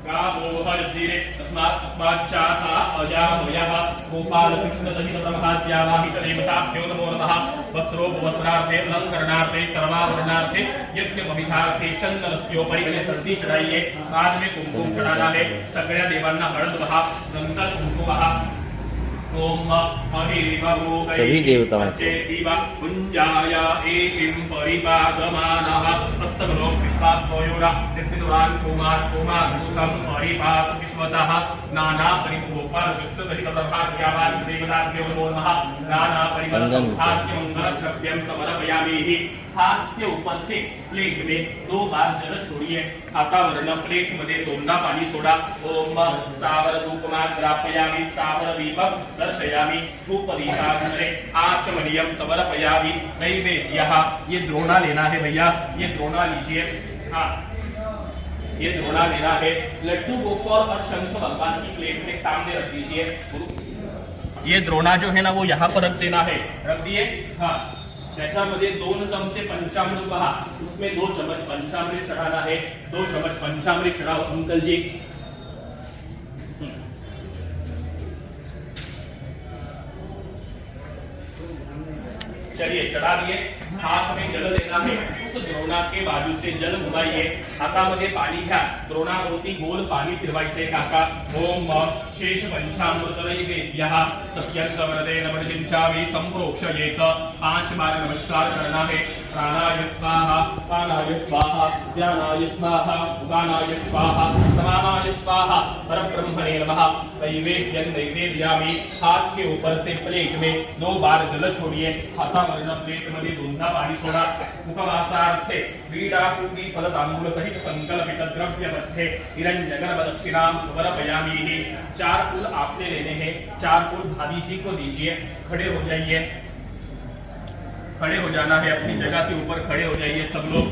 कावोहर्दिरे तस्मात् चाथा अजामयः गोपाल कृष्ण दहित ब्रह्माद्यावाहित देवताभ्यो नमो नमः। वस्त्रोपवस्त्रार्थे अलंकरणार्थे सर्वाभरणार्थे यज्ञोपवीतार्थे चंदनस्योपरि हल्दी चढ़ाइए। बाद में कुमकुम चढ़ाना है। सगळ्या देवांना हळद वहा, नंतर कुंकू वहा। ओम सभी देवताओं कुंजाय एकिं परिपादमानः हस्तगलो पुष्पात्मयोरा नित्यदुरान् कुमार परिपात विश्वतः नाना परिभोपाल विष्णुसहित प्रभात्यावान् देवताभ्यो नमो नमः। नाना परिमल सौभाग्य मंगल द्रव्यं समर्पयामि। हाथ के ऊपर से प्लेट में 2 बार जल छोड़िए। हातावरनं प्लेट मध्ये 2दा पाणी सोडा। ओम स्थावर धूपमाग्रापयामि स्थावर दीपं दर्शयामि धूप दीपाग्रे आचमनीयं समर्पयामि नैवेद्यः। ये द्रोणा लेना है भैया, ये द्रोणा लीजिए। हाँ, ये द्रोणा लेना है। लड्डू गोपाल और शंख भगवान की प्लेट में सामने रख दीजिए। ये द्रोणा जो है ना वो यहाँ पर रख देना है, रख दिए। हाँ, त्याच्यामध्ये 2 चमचे पंचामृत पहा, उसमें 2 चम्मच पंचामृत चढ़ाना है। 2 चम्मच पंचामृत चढ़ाओ अंकल जी। चलिए चढ़ा दिए। हाथ में जल लेना है, उस द्रोणा के बाजू से जल घुमाइए। हातामध्ये पाणी घ्या, द्रोणाभोवती गोल पाणी फिरवायचे काका। ओम शेष पंचामृत नैवेद्यः सत्यं वरदेन वरजिंचामि संप्रोक्षयेत। 5 बार नमस्कार करना है। प्राणाय स्वाहा, पानाय स्वाहा, ध्यानाय स्वाहा, उदानाय स्वाहा, समानाय स्वाहा, परब्रह्मणे नमः। नैवेद्यं नैवेद्यामि। हाथ के ऊपर से प्लेट में 2 बार जल छोड़िए। हातावरनं प्लेट मध्ये 2दा पाणी सोडा। उपवासार्थे क्रीडा पूर्वी फल तांबूल सहित संकल्पित द्रव्य मध्ये हिरण्यगर्भ दक्षिणां समर्पयामि। 4 फूल आपने लेने हैं, 4 फूल भाभी जी को दीजिए। खड़े हो जाइए, खड़े हो जाना है, अपनी जगह के ऊपर खड़े हो जाइए सब लोग।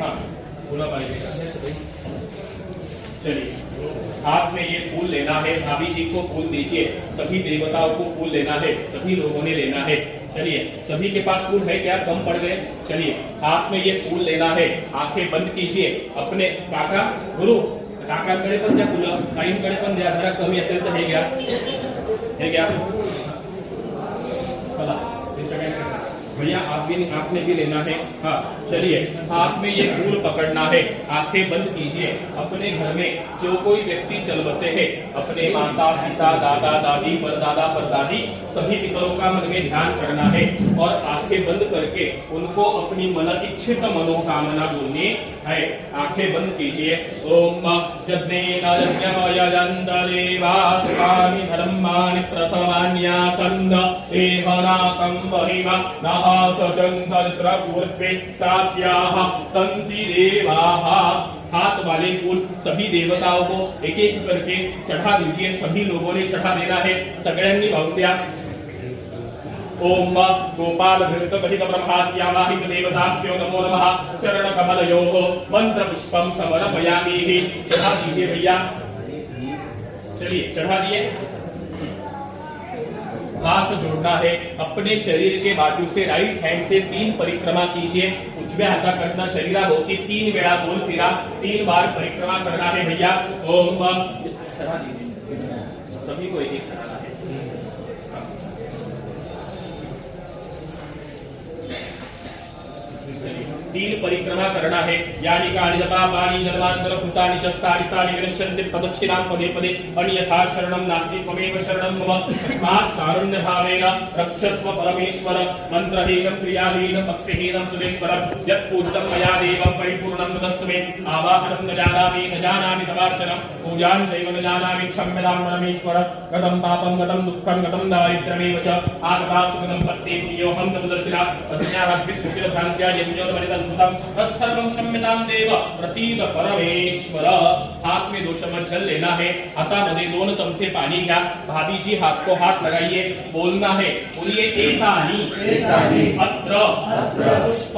हाँ, फूला पाइए। चलिए, हाथ में ये फूल लेना है, भाभी जी को फूल दीजिए। सभी देवताओं को फूल लेना है, सभी लोगों ने लेना है। चलिए, सभी के पास फूल है क्या? कम पड़ गए। चलिए, हाथ में ये फूल लेना है, आंखें बंद कीजिए। अपने काका गुरु काकांकडे पण द्या फुलं, ताईंकडे पण द्या, जरा कमी असेल तर हे घ्या, हे घ्या। चला भैया, आपने भी लेना है। हाँ, चलिए, हाथ में ये फूल पकड़ना है, आंखें बंद कीजिए। अपने घर में जो कोई व्यक्ति चल बसे है, अपने माता पिता दादा दादी परदादा परदादी सभी पितरों का मन में ध्यान करना है और आंखें बंद करके उनको अपनी मन इच्छित मनोकामना बोलनी है। आंखें बंद कीजिए। ओम यज्ञेन यज्ञमयजन्त देवास्तानि धर्माणि प्रथमान्यासन् एहनाकं महिमा सचंत्र पूर्वे सात्याः सन्ति देवाः। हाथ वाले फूल सभी देवताओं को एक एक करके चढ़ा दीजिए। सभी लोगों ने चढ़ा देना है, सगळ्यांनी वाहून द्या। ओम गोपाल धृत कथित ब्रह्माद्यावाहित देवताभ्यो नमो नमः। चरण कमलयोः मंत्र पुष्पम समर्पयामि। चढ़ा दीजिए भैया, चलिए चढ़ा दिए। हाथ जोड़ना है, अपने शरीर के बाजू से राइट हैंड से 3 परिक्रमा कीजिए। उजव्या हाताकडनं शरीराभोवती 3 वेळा गोल फिरा, 3 बार परिक्रमा करना है भैया। ओम चढ़ा दीजिए, सभी को एक एक चढ़ाना है। 3 परिक्रमा करना है। यानी कानि जपापानि जन्मांतर कृतानि च स्थानि विनश्यन्ति प्रदक्षिणां पदे पदे अन्यथा शरणं नास्ति त्वमेव शरणं मम। तस्मात् कारुण्य भावेन रक्षस्व परमेश्वर। मंत्रहीनं क्रियाहीनं भक्तिहीनं सुरेश्वर। यत् पूजितं मया देवं परिपूर्णं तदस्तु मे। आवाहनं न जानामि तवार्चनं पूजां चैव न जानामि क्षम्यतां परमेश्वर। गतं पापं गतं दुःखं गतं दारिद्र्यमेव च आगता सुगतं पत्ते प्रियोऽहं तदर्शिना तज्ञानाद्विस्फुटित भ्रान्त्या यज्ञोपरितं तत्सर्वं क्षम्यतां देव प्रसीद परमेश्वर। हाथ में 2 चम्मच जल लेना है, हातामध्ये 2 चमचे पानी घ्या। भाभी जी हाथ को हाथ लगाइए, बोलना है, बोलिए एतानि अत्र पुष्प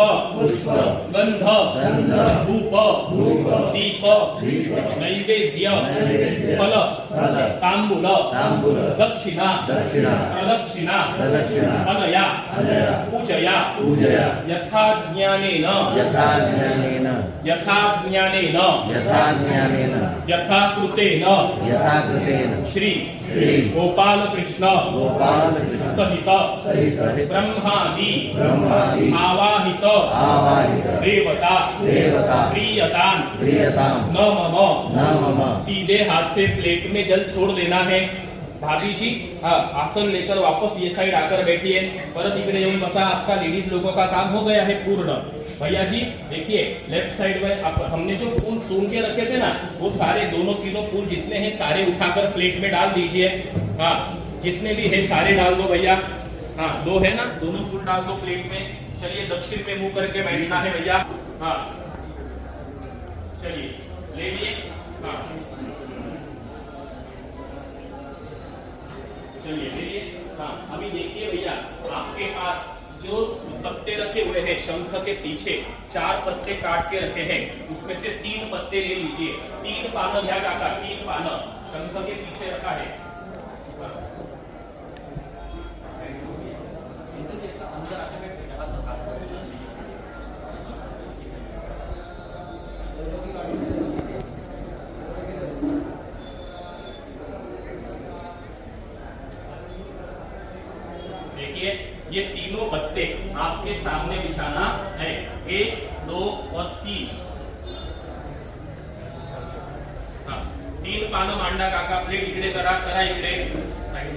गंध धूप दीप नैवेद्य फल तांबूल दक्षिणा प्रदक्षिणा अनया पूजया यथा ज्ञानेन यथा कृतेन श्री गोपाल कृष्ण सहित ब्रह्मादि आवाहित देवता प्रियतान न मम। सीधे हाथ से प्लेट में जल छोड़ देना है। भाभी जी आसन लेकर वापस ये साइड आकर बैठिए। परत इकडे येऊन बसा। आपका लेडीज लोगों का काम हो गया है पूर्ण। भैया जी देखिए, लेफ्ट साइड में हमने जो फूल सून के रखे थे ना, वो सारे दोनों तीनों फूल जितने हैं सारे उठाकर प्लेट में डाल दीजिए। हाँ, जितने भी है सारे डाल दो भैया। हाँ, 2 है ना, दोनों फूल डाल दो प्लेट में। चलिए दक्षिण पे मुंह करके बैठना है भैया। हाँ चलिए ले लिए। हाँ चलिए ले लिए। हाँ अभी देखिए भैया, आपके पास जो पत्ते रखे हुए हैं शंख के पीछे 4 पत्ते काट के रखे हैं, उसमें से 3 पत्ते ले लीजिए। 3 पानं घ्या काका, 3 पानं शंख के पीछे रखा है। देखिए ये तीनों पत्ते आपके सामने बिछाना है, 1, 2 और 3। हाँ 3 पानं मांडा काका, प्लेट इकडे करा, करा इकडे साइड।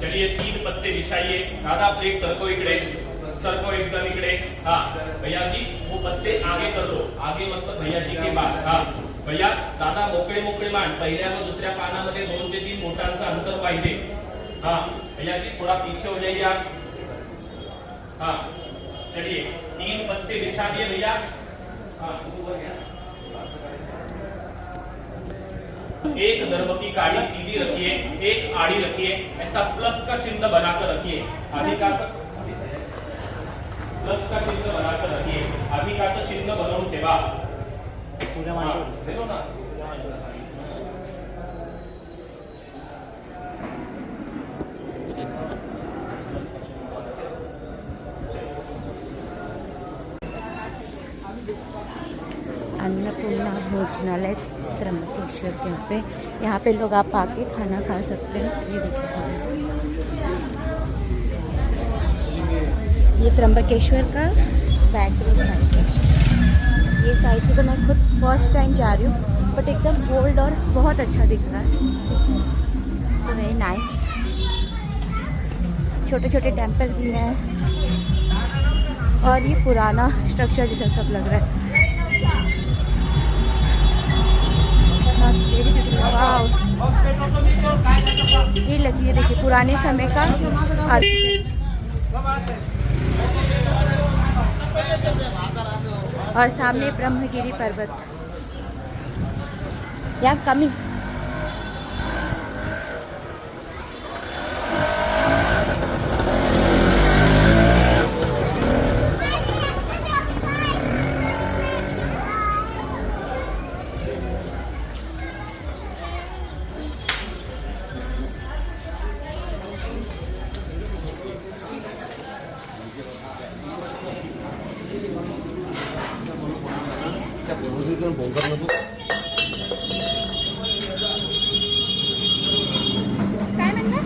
चलिए 3 पत्ते बिछाइए। दादा प्लेट सरको इकडे, सरको एकदम इकडे। हाँ भैया जी वो पत्ते आगे कर दो, आगे मतलब भैया जी के पास। हाँ भैया दादा मोकळे मोकळे मांड, पहिल्या व दुसऱ्या पानामध्ये 2 ते 3 बोटांचं अंतर पाहिजे। हाँ भैया जी थोड़ा पीछे हो जाइए आप। हाँ चलिए 3 पत्ते बिछा दिए भैया। हाँ एक दर्भ की काड़ी सीधी रखिए, एक आड़ी रखिए, ऐसा प्लस का चिन्ह बनाकर रखिए। अधिकाचं प्लस का चिन्ह बनाकर रखिए, अधिकाचं चिन्ह बनवून ठेवा। देखो ना अन्नपूर्णा भोजनालय त्र्यंबकेश्वर के यहाँ पे लोग आप आके खाना खा सकते हैं। ये देखिए ये त्र्यंबकेश्वर का बैक रोड साइड है। ये साइड से तो मैं खुद फर्स्ट टाइम जा रही हूँ, बट एकदम ओल्ड और बहुत अच्छा दिख रहा है। So very nice. छोटे छोटे टेम्पल भी हैं और ये पुराना स्ट्रक्चर जैसा सब लग रहा है। वाव, ये लगी है देखिए पुराने समय का और सामने ब्रह्मगिरी पर्वत। या कमी काय म्हणता?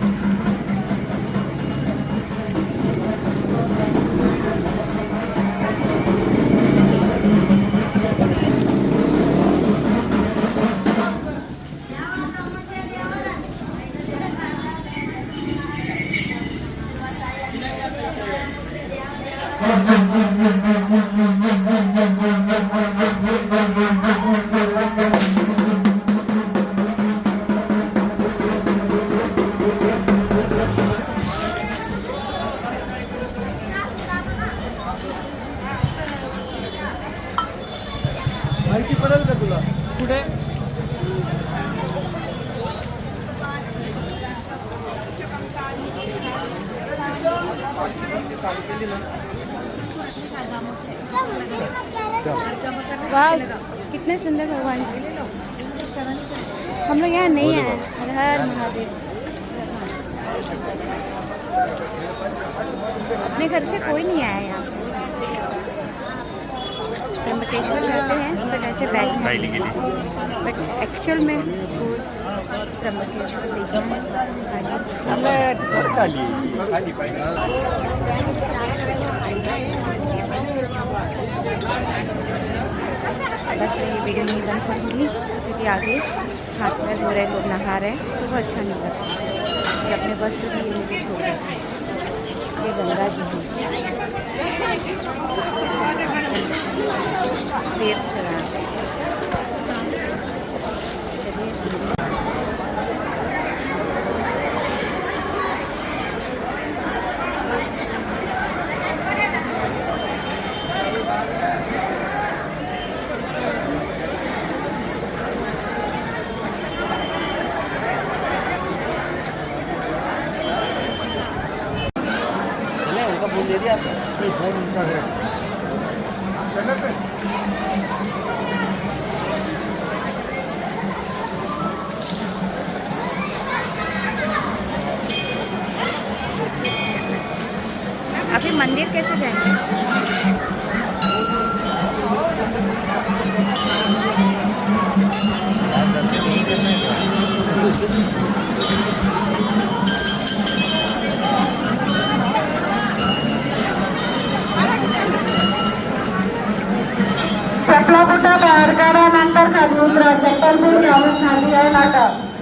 माहिती पडेल का तुला? कुठे? वाह कितने सुंदर भगवान। हम लोग यहाँ नहीं आए। हर हर महादेव। अपने घर से कोई नहीं आया यहाँ। त्र्यंबकेश्वर जाते हैं बट ऐसे बैठ बट एक्चुअल में त्र्यंबकेश्वर देखना बस मैं ये वीडियो नहीं बंद करूँगी क्योंकि आगे हाथ में हो रहे लोग नहा रहे हैं तो वो अच्छा नहीं लगता। ये अपने बस से भी ये मुझे छोड़ रहे हैं। ये गंगा जी हैं देव चला। अभी मंदिर कैसे जाएंगे? चपला कुठं तयार करा नंतर खाली उतरा चप्पल पण घालून खाली आहे नाटक